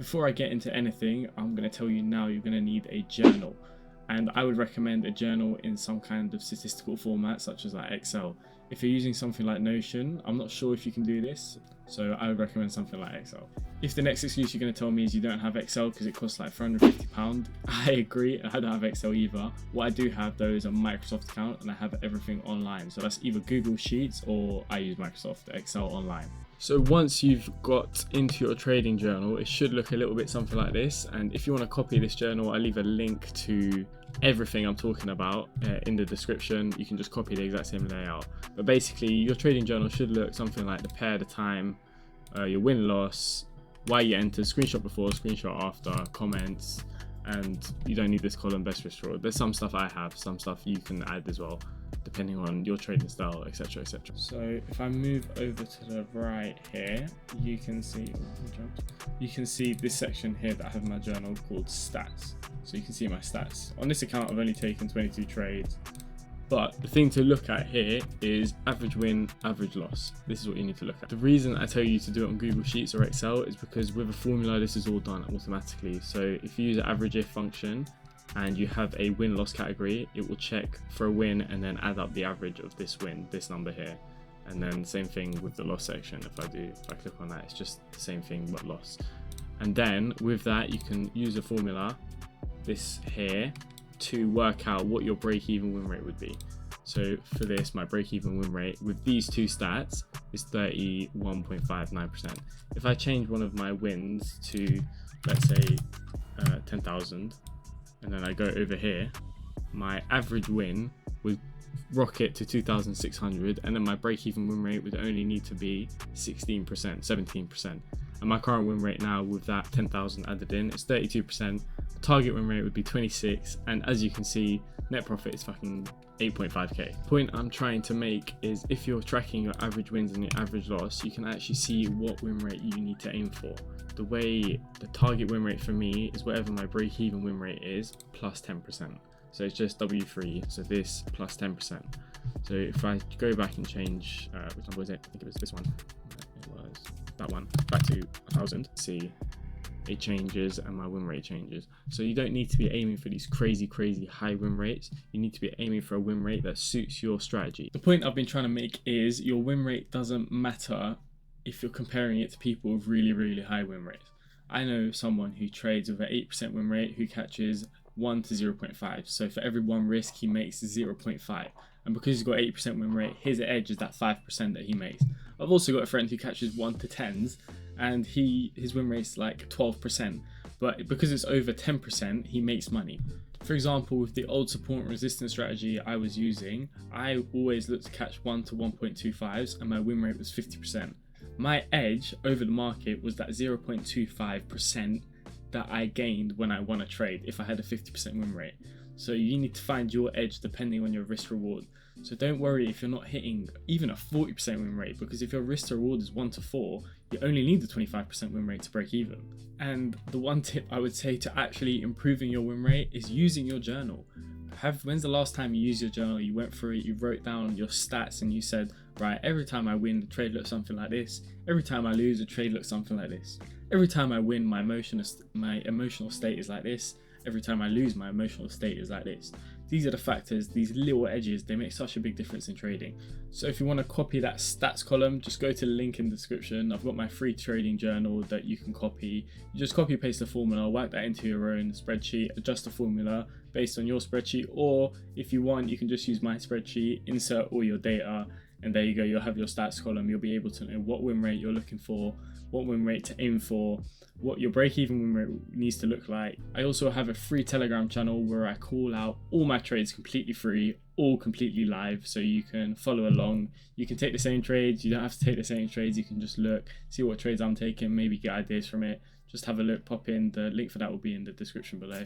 Before I get into anything, I'm going to tell you now, you're going to need a journal. And I would recommend a journal in some kind of statistical format, such as like Excel. If you're using something like Notion, I'm not sure if you can do this, so I would recommend something like Excel. If the next excuse you're going to tell me is you don't have Excel because it costs like £450, I agree, I don't have Excel either. What I do have though is a Microsoft account, and I have everything online. So that's either Google Sheets or I use Microsoft Excel online. So once you've got into your trading journal, it should look a little bit something like this. And if you want to copy this journal, I leave a link to everything I'm talking about in the description. You can just copy the exact same layout. But basically, your trading journal should look something like the pair, the time, your win-loss, why you entered, screenshot before, screenshot after, comments, and you don't need this column, best risk reward. There's some stuff I have, some stuff you can add as well, depending on your trading style, etc, etc. So if I move over to the right here, you can see this section here that I have in my journal called stats. So you can see my stats. On this account, I've only taken 22 trades. But the thing to look at here is average win, average loss. This is what you need to look at. The reason I tell you to do it on Google Sheets or Excel is because with a formula, this is all done automatically. So if you use the average if function and you have a win-loss category, it will check for a win and then add up the average of this win, this number here. And then same thing with the loss section. If I click on that, it's just the same thing but loss. And then with that, you can use a formula, this here, to work out what your break-even win rate would be. So for this, my break-even win rate with these two stats is 31.59%. If I change one of my wins to, let's say, 10,000, and then I go over here, my average win would rocket to 2,600, and then my break-even win rate would only need to be 16%, 17%. And my current win rate now with that 10,000 added in is 32%. Target win rate would be 26, and as you can see, net profit is fucking 8.5k. The point I'm trying to make is if you're tracking your average wins and your average loss, you can actually see what win rate you need to aim for. The way the target win rate for me is whatever my break-even win rate is plus 10%. So it's just W3, so this plus 10%. So if I go back and change, which number was it? I think it was this one. It was that one. Back to 1,000. See, it changes and my win rate changes. So you don't need to be aiming for these crazy high win rates. You need to be aiming for a win rate that suits your strategy. The point I've been trying to make is your win rate doesn't matter if you're comparing it to people with really high win rates. I know someone who trades with an 8% win rate who catches 1 to 0.5. So for every one risk, he makes 0.5. And because he's got 8% win rate, his edge is that 5% that he makes. I've also got a friend who catches 1 to 10s, and his win rate's like 12%. But because it's over 10%, he makes money. For example, with the old support and resistance strategy I was using, I always looked to catch 1 to 1.25s, and my win rate was 50%. My edge over the market was that 0.25% that I gained when I won a trade if I had a 50% win rate. So you need to find your edge depending on your risk reward. So don't worry if you're not hitting even a 40% win rate, because if your risk to reward is 1 to 4, you only need the 25% win rate to break even. And the one tip I would say to actually improving your win rate is using your journal. When's the last time you used your journal, you went through it, you wrote down your stats and you said, right, every time I win, the trade looks something like this. Every time I lose, the trade looks something like this. Every time I win, my emotional state is like this. Every time I lose, my emotional state is like this. These are the factors, these little edges, they make such a big difference in trading. So if you want to copy that stats column, just go to the link in the description. I've got my free trading journal that you can copy. You just copy paste the formula, whack that into your own spreadsheet, adjust the formula based on your spreadsheet, or if you want, you can just use my spreadsheet, insert all your data, and there you go, you'll have your stats column. You'll be able to know what win rate you're looking for, what win rate to aim for, what your break-even win rate needs to look like. I also have a free Telegram channel where I call out all my trades completely free, all completely live, so you can follow along. You can take the same trades, you don't have to take the same trades, you can just look, see what trades I'm taking, maybe get ideas from it. Just have a look, pop in, the link for that will be in the description below.